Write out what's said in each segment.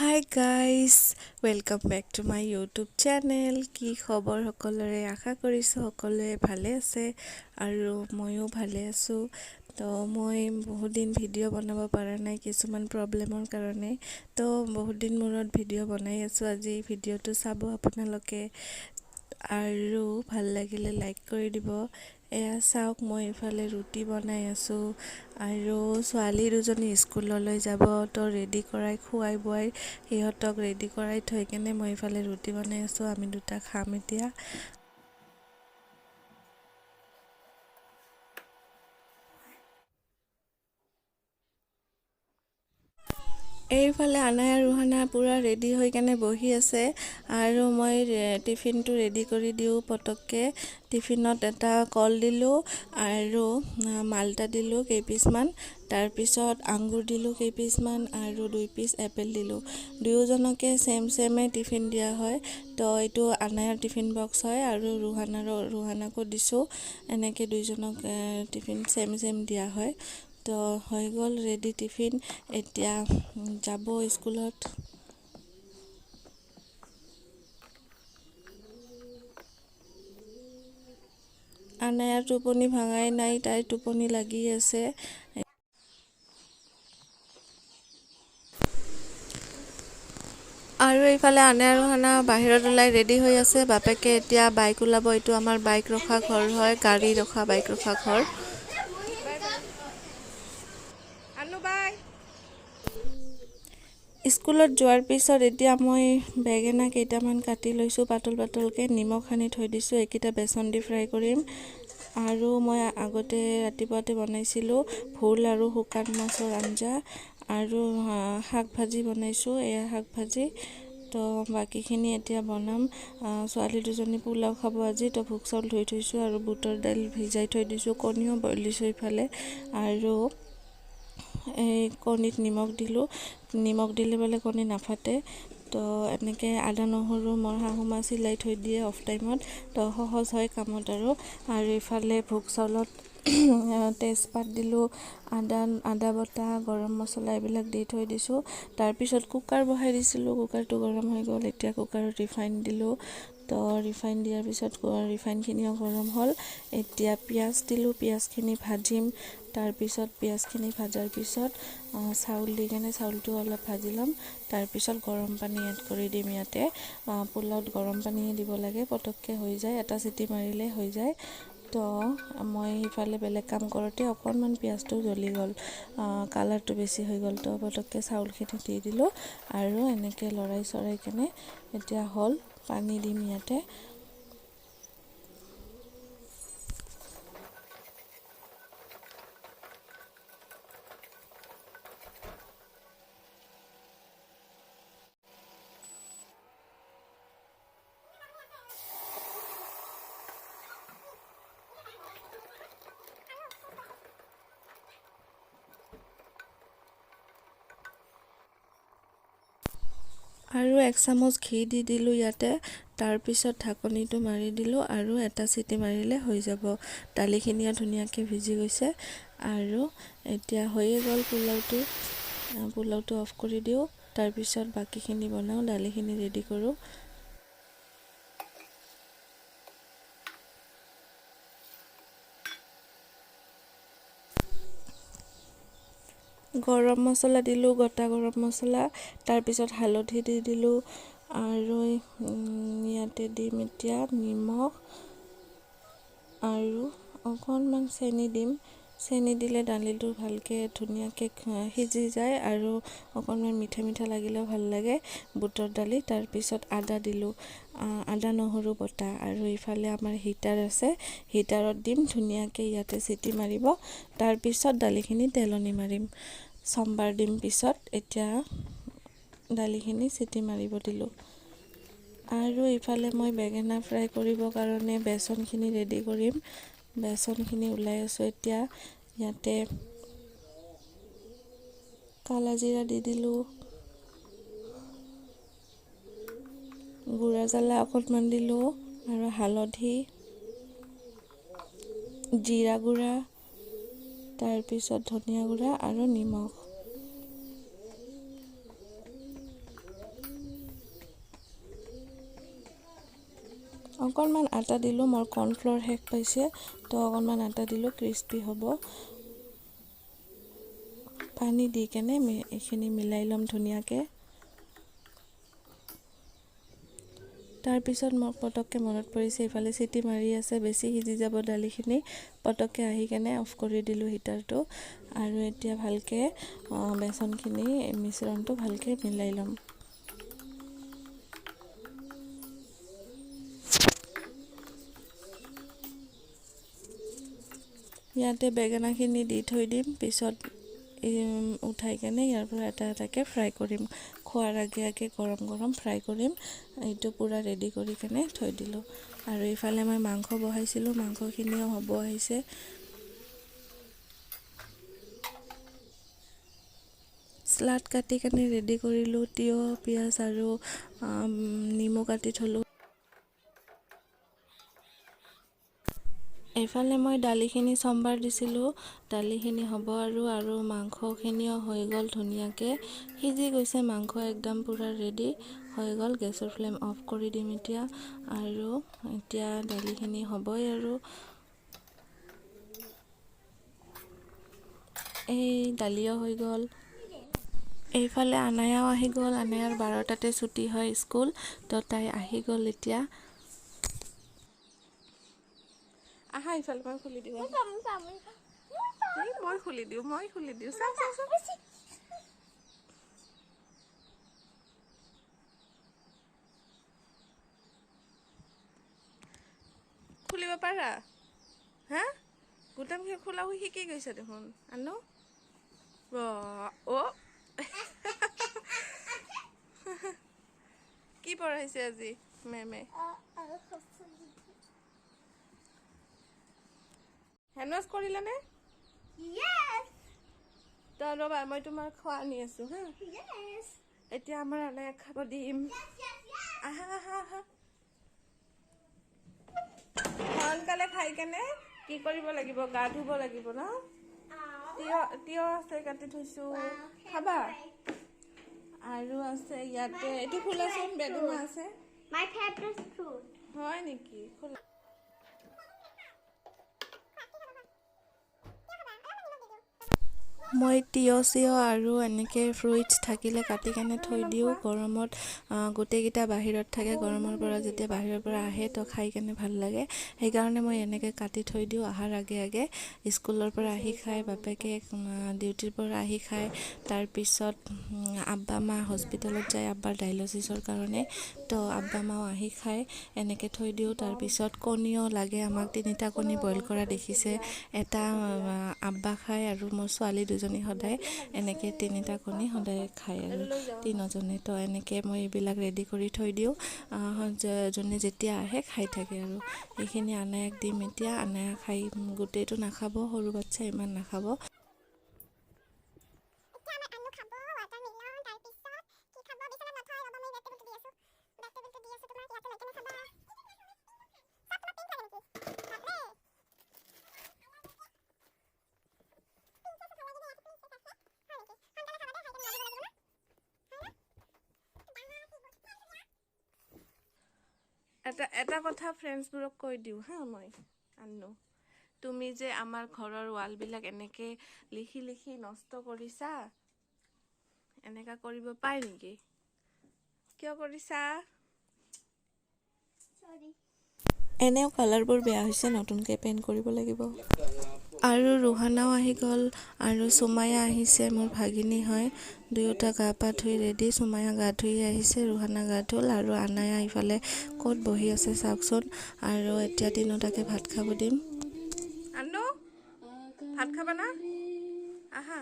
Hi guys, welcome back to my YouTube channel. কি খবৰ সকলোৰে আশা কৰিছো সকলোৱে ভালে আছে আৰু ময়ো ভালে আছো। তো মই বহুত দিন ভিডিঅ' বনাব পৰা নাই কিছুমান প্ৰব্লেমৰ কাৰণে। তো বহুত দিন মূৰত ভিডিঅ' বনাই আছো। আজি ভিডিঅ'টো চাব আপোনালোকে আৰু ভাল লাগিলে লাইক কৰি দিব। এয়া চাওক মই ইফালে ৰুটি বনাই আছো আৰু ছোৱালী দুজনী স্কুললৈ যাব তো ৰেডি কৰাই খুৱাই বুৱাই সিহঁতক ৰেডি কৰাই থৈ কেনে মই ইফালে ৰুটি বনাই আছো। আমি দুটা খাম এতিয়া। এইফালে আনাই আৰু ৰুহানা পুৰা ৰেডি হৈ কেনে বহি আছে আৰু মই টিফিনটো ৰেডি কৰি দিওঁ পটককৈ। টিফিনত এটা কল দিলোঁ আৰু মাল্টা দিলোঁ কেইপিচমান, তাৰপিছত আঙুৰ দিলোঁ কেইপিচমান আৰু 2 পিচ এপেল দিলোঁ। দুয়োজনকে চেমে টিফিন দিয়া হয়। তো এইটো আনায়াৰ টিফিন বক্স হয় আৰু ৰুহানাকো দিছোঁ। এনেকৈ দুইজনক টিফিন চেম দিয়া হয়। তো হৈ গ'ল ৰেডি টিফিন। এতিয়া যাব স্কুলত। আনায়াৰ টোপনি ভাঙাই নাই, তাইৰ টোপনি লাগি আছে। আৰু এইফালে আনায়াৰ ৰুহানা বাহিৰত ওলাই ৰেডি হৈ আছে। বাপেকে এতিয়া বাইক ওলাব। এইটো আমাৰ বাইক ৰখা ঘৰ হয়, গাড়ী ৰখা বাইক ৰখা ঘৰ। স্কুলত যোৱাৰ পিছত এতিয়া মই বেঙেনা কেইটামান কাটি লৈছোঁ পাতলকৈ, নিমখ সানি থৈ দিছোঁ। এইকেইটা বেচন দি ফ্ৰাই কৰিম। আৰু মই আগতে ৰাতিপুৱাতে বনাইছিলোঁ ভোল আৰু শুকান মাছৰ আঞ্জা আৰু শাক ভাজি বনাইছোঁ। এয়া শাক ভাজি। তো বাকীখিনি এতিয়া বনাম। ছোৱালী দুজনী পোলাও খাব আজি। তো ভোগ চাউল ধুই থৈছোঁ আৰু বুটৰ দাইল ভিজাই থৈ দিছোঁ। কণীও বইল দিছোঁ ইফালে আৰু এই কণীত নিমখ দিলোঁ। নিমখ দিলে বোলে কণী নাফাটে। তো এনেকৈ আদা নহৰু মোৰ শাহুমা চিলাই থৈ দিয়ে অফ টাইমত। তো সহজ হয় কামত আৰু ইফালে ভোগ চাউলত তেজপাত দিলোঁ, আদা বটা, গৰম মছলা এইবিলাক দি থৈ দিছোঁ। তাৰপিছত কুকাৰ বহাই দিছিলোঁ। কুকাৰটো গৰম হৈ গ'ল। এতিয়া কুকাৰত ৰিফাইন দিলোঁ। তো ৰিফাইন দিয়াৰ পিছত ৰিফাইনখিনিও গৰম হ'ল। এতিয়া পিঁয়াজ দিলোঁ। পিঁয়াজখিনি ভাজিম। তাৰপিছত পিঁয়াজখিনি ভাজাৰ পিছত চাউল দি কেনে চাউলটো অলপ ভাজি ল'ম। তাৰপিছত গৰম পানী এড কৰি দিম। ইয়াতে পোলাওত গৰম পানীয়ে দিব লাগে, পটককৈ হৈ যায়। এটা চিটি মাৰিলে হৈ যায়। তো মই সিফালে বেলেগ কাম কৰোঁতে অকণমান পিঁয়াজটো জ্বলি গ'ল, কালাৰটো বেছি হৈ গ'ল। তো পটককৈ চাউলখিনি দি দিলোঁ আৰু এনেকৈ লৰাই চৰাই কেনে এতিয়া হ'ল। পানী দিম ইয়াতে। আৰু 1 চামুচ ঘি দি দিলোঁ ইয়াতে। তাৰপিছত ঢাকনিটো মাৰি দিলোঁ আৰু এটা চিটি মাৰিলে হৈ যাব। দালিখিনিও ধুনীয়াকৈ ভিজি গৈছে আৰু এতিয়া হৈয়ে গ'ল পোলাওটো। পোলাওটো অফ কৰি দিওঁ। তাৰপিছত বাকীখিনি বনাওঁ, দালিখিনি ৰেডি কৰোঁ। গৰম মছলা দিলোঁ, গোটা গৰম মছলা। তাৰপিছত হালধি দি দিলোঁ আৰু ইয়াতে দিম এতিয়া নিমখ আৰু অকণমান চেনি দিম। চেনি দিলে দালিটো ভালকৈ ধুনীয়াকৈ সিজি যায় আৰু অকণমান মিঠা লাগিলেও ভাল লাগে বুটৰ দালি। তাৰপিছত আদা দিলোঁ, আদা নহৰু বটা। আৰু ইফালে আমাৰ হিটাৰ আছে, হিটাৰত দিম ধুনীয়াকৈ। ইয়াতে চিটি মাৰিব। তাৰপিছত দালিখিনি তেলনি মাৰিম, চম্বাৰ দিম পিছত। এতিয়া দালিখিনি চিটি মাৰিব দিলোঁ। আৰু ইফালে মই বেঙেনা ফ্ৰাই কৰিবৰ কাৰণে বেচনখিনি ৰেডি কৰিম। বেচনখিনি ওলাই আছোঁ এতিয়া। ইয়াতে কালা জিৰা দি দিলোঁ, গুড়া জ্বালা অকণমান দিলোঁ আৰু হালধি, জিৰা গুড়া, তাৰপিছত ধনিয়া গুড়া আৰু নিমখ। অকণমান আটা দিলোঁ, মোৰ কৰ্ণফ্ল'ৰ শেষ পাইছে, তো অকণমান আটা দিলোঁ, ক্ৰিস্পি হ'ব। পানী দি কেনে এইখিনি মিলাই ল'ম ধুনীয়াকৈ। তাৰপিছত মোক পটককৈ মনত পৰিছে ইফালে চিটি মাৰি আছে, বেছি সিজি যাব দালিখিনি, পটককৈ আহি কেনে অফ কৰি দিলোঁ হিটাৰটো। আৰু এতিয়া ভালকৈ বেচনখিনি মিশ্ৰণটো ভালকৈ মিলাই ল'ম। ইয়াতে বেঙেনাখিনি দি থৈ দিম, পিছত উঠাই কেনে ইয়াৰ পৰা এটা এটাকৈ ফ্ৰাই কৰিম। খোৱাৰ আগে আগে গৰম গৰম ফ্ৰাই কৰিম। এইটো পূৰা ৰেডি কৰি কেনে থৈ দিলোঁ। আৰু ইফালে মই মাংস বহাইছিলোঁ, মাংসখিনিও হ'ব আহিছে। স্লাড কাটি কেনে ৰেডি কৰিলোঁ, তিয়ঁহ, পিঁয়াজ আৰু নেমু কাটি থলোঁ। এইফালে মই দালিখিনি চম্ভাৰ দিছিলোঁ, দালিখিনি হ'ব আৰু মাংসখিনিও হৈ গ'ল ধুনীয়াকৈ। সিজি গৈছে মাংস, একদম পূৰা ৰেডি হৈ গ'ল। গেছৰ ফ্লেম অফ কৰি দিম এতিয়া। আৰু এতিয়া দালিখিনি হ'বই আৰু। এই দালিও হৈ গ'ল। এইফালে আনায়াও আহি গ'ল, আনায়াৰ 12টাতে ছুটি হয় স্কুল, তো তাই আহি গ'ল এতিয়া। আহা ইফালে, মই খুলি দিওঁ, মই খুলি দিওঁ, চাওঁ। খুলিব পাৰা? হা, গোটামখিনি খোলা শিকি গৈছে দেখোন। আনো অ' কি পঢ়াইছে আজি মেমে? হেণ্ডৱাছ কৰিলানে? তো ৰ'বা, মই তোমাৰ খোৱা আনি আছোঁ হা। এতিয়া আমাৰ আনায়াক খাব দিম। আহা। সোনকালে খাই কেনে কি কৰিব লাগিব, গা ধুব লাগিব ন? তিয়ঁহ আছে, কাটি থৈছোঁ, খাবা? আৰু আছে ইয়াতে, এইটো খোলাচোন, বেদনা আছে। হয় নেকি? খোলা। মই তিয়ঁহ চিয়ঁহ আৰু এনেকৈ ফ্ৰুইটছ থাকিলে কাটি কেনে থৈ দিওঁ। গৰমত গোটেইকেইটা বাহিৰত থাকে, গৰমৰ পৰা যেতিয়া বাহিৰৰ পৰা আহে তো খাই কেনে ভাল লাগে। সেইকাৰণে মই এনেকৈ কাটি থৈ দিওঁ। অহাৰ আগে আগে স্কুলৰ পৰা আহি খায়, বাপেকে ডিউটিৰ পৰা আহি খায়। তাৰপিছত আব্বা মা হস্পিটেলত যায়, আব্বাৰ ডায়েলিচিছৰ কাৰণে, তো আব্বা মাও আহি খায়। এনেকৈ থৈ দিওঁ। তাৰপিছত কণীও লাগে আমাক, 3টা কণী বইল কৰা দেখিছে, এটা আব্বা খায় আৰু মোৰ ছোৱালী দুজনী সদায় এনেকৈ 3টা কণী সদায় খায় আৰু 3জনে। তো এনেকৈ মই এইবিলাক ৰেডি কৰি থৈ দিওঁ, যোনে যেতিয়া আহে খাই থাকে আৰু। এইখিনি আনায়াক দিম এতিয়া। আনায়াক খাই গোটেইটো নাখাব, সৰু বাচ্ছা ইমান নাখাব। এটা কথা ফ্ৰেণ্ডছবোৰক কৈ দিওঁ হা, মই আনো, তুমি যে আমাৰ ঘৰৰ ৱালবিলাক এনেকৈ লিখি লিখি নষ্ট কৰিছা, এনেকা কৰিব পাই নেকি? কিয় কৰিছা? এনেও কালাৰবোৰ বেয়া হৈছে, নতুনকৈ পেইণ্ট কৰিব লাগিব। আৰু ৰুহানাও আহি গ'ল, আৰু চুমায়া আহিছে, মোৰ ভাগিনী হয়। দুয়োটা গা পা ধুই ৰেডি। চুমায়া গা ধুই আহিছে, ৰুহানা গা ধুল, আৰু আনায়া ইফালে ক'ত বহি আছে চাওকচোন। আৰু এতিয়া 3টাকে ভাত খাব দিম। আনো, ভাত খাবা না? আহা,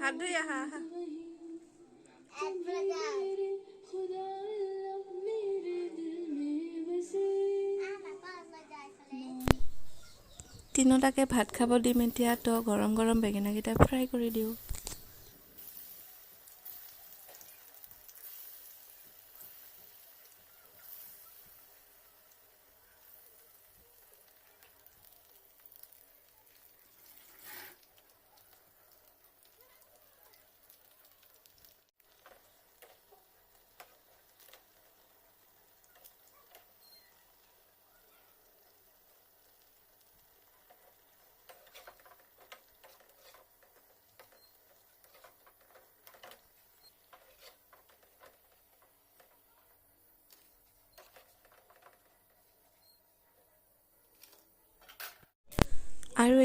হাত ধুই আহা। তিনিওটাকে ভাত খাব দিম এতিয়া। তো গৰম গৰম বেঙেনাকেইটা ফ্ৰাই কৰি দিওঁ।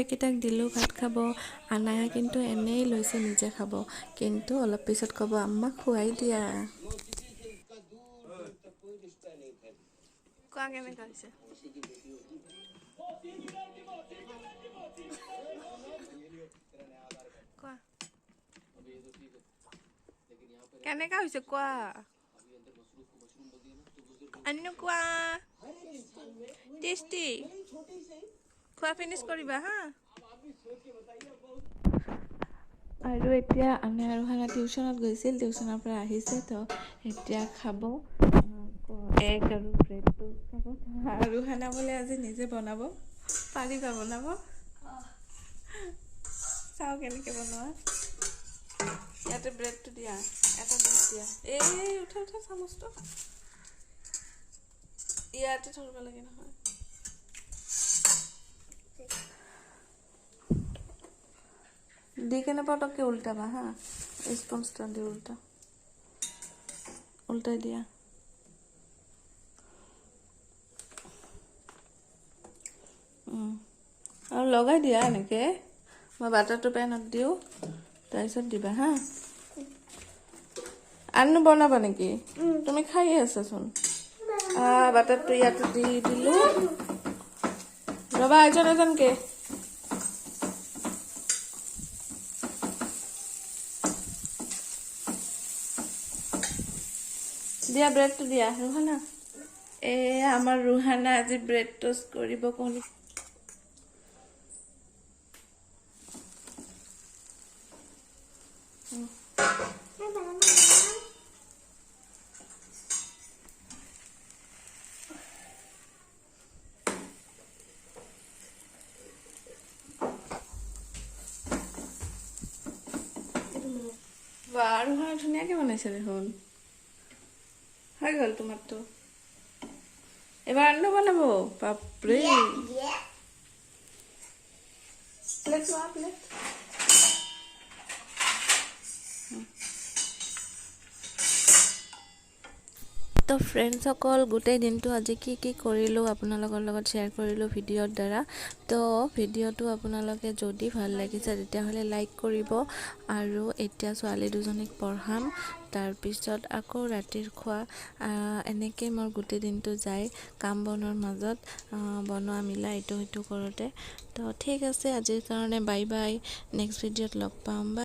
এইকেইটাক দিলোঁ ভাত খাব। আনায়া কিন্তু এনেই লৈছে নিজে খাব, কিন্তু অলপ পিছত ক'ব আমাক খুৱাই দিয়া। কোৱা কেনেকুৱা হৈছে? কোৱা কেনেকুৱা হৈছে কোৱা? আনু কোৱা। টেষ্টি। খোৱা ফিনিছ কৰিবা হা। আৰু এতিয়া আমি আৰু হানা টিউশ্যনত গৈছিল, টিউশ্যনৰ পৰা আহিছে, তো এতিয়া খাব এগ আৰু ব্ৰেডটো খাব। আৰু হানা বোলে আজি নিজে বনাব, পাৰিবা বনাব? চাওঁ কেনেকৈ বনোৱা। ইয়াতে ব্ৰেডটো দিয়া, এটা ব্ৰেড দিয়া। এই উঠা চামুচটো ইয়াতে ধৰিব লাগে নহয়। দি কেনে পটককৈ উল্টাবা হা, স্পঞ্জটো দি উল্টাই দিয়া। আৰু লগাই দিয়া এনেকৈ। মই বাটাৰটো পেনত দিওঁ, তাৰপিছত দিবা হা। আননো বনাবা নেকি? তুমি খাই আছাচোন। বাটাৰটো ইয়াতে দি দিলোঁ। ৰ'বা এজনকৈ। দিয়া ব্ৰেডটো দিয়া ৰুহানা। আমাৰ ৰুহানা আজি ব্ৰেড টোষ্ট কৰিব। কণী আৰু ধুনীয়াকৈ বনাইছে দেখোন। হৈ গ'ল তোমাৰতো। এবাৰ আননো বনাব। বাপৰে প্লেট লোৱা, প্লেট। তো ফ্ৰেণ্ডসকল, গোটেই দিনটো আজি কি কৰিলোঁ আপোনালোকৰ লগত শ্বেয়াৰ কৰিলোঁ ভিডিঅ'ৰ দ্বাৰা। তো ভিডিঅ'টো আপোনালোকে যদি ভাল লাগিছে তেতিয়াহ'লে লাইক কৰিব। আৰু এতিয়া ছোৱালী দুজনীক পঢ়াম, তাৰপিছত আকৌ ৰাতিৰ খোৱা। এনেকৈ মোৰ গোটেই দিনটো যায় কাম বনৰ মাজত, বনোৱা মিলা ইটো সিটো কৰোঁতে। তো ঠিক আছে, আজিৰ কাৰণে বাই বাই। নেক্সট ভিডিঅ'ত লগ পাম।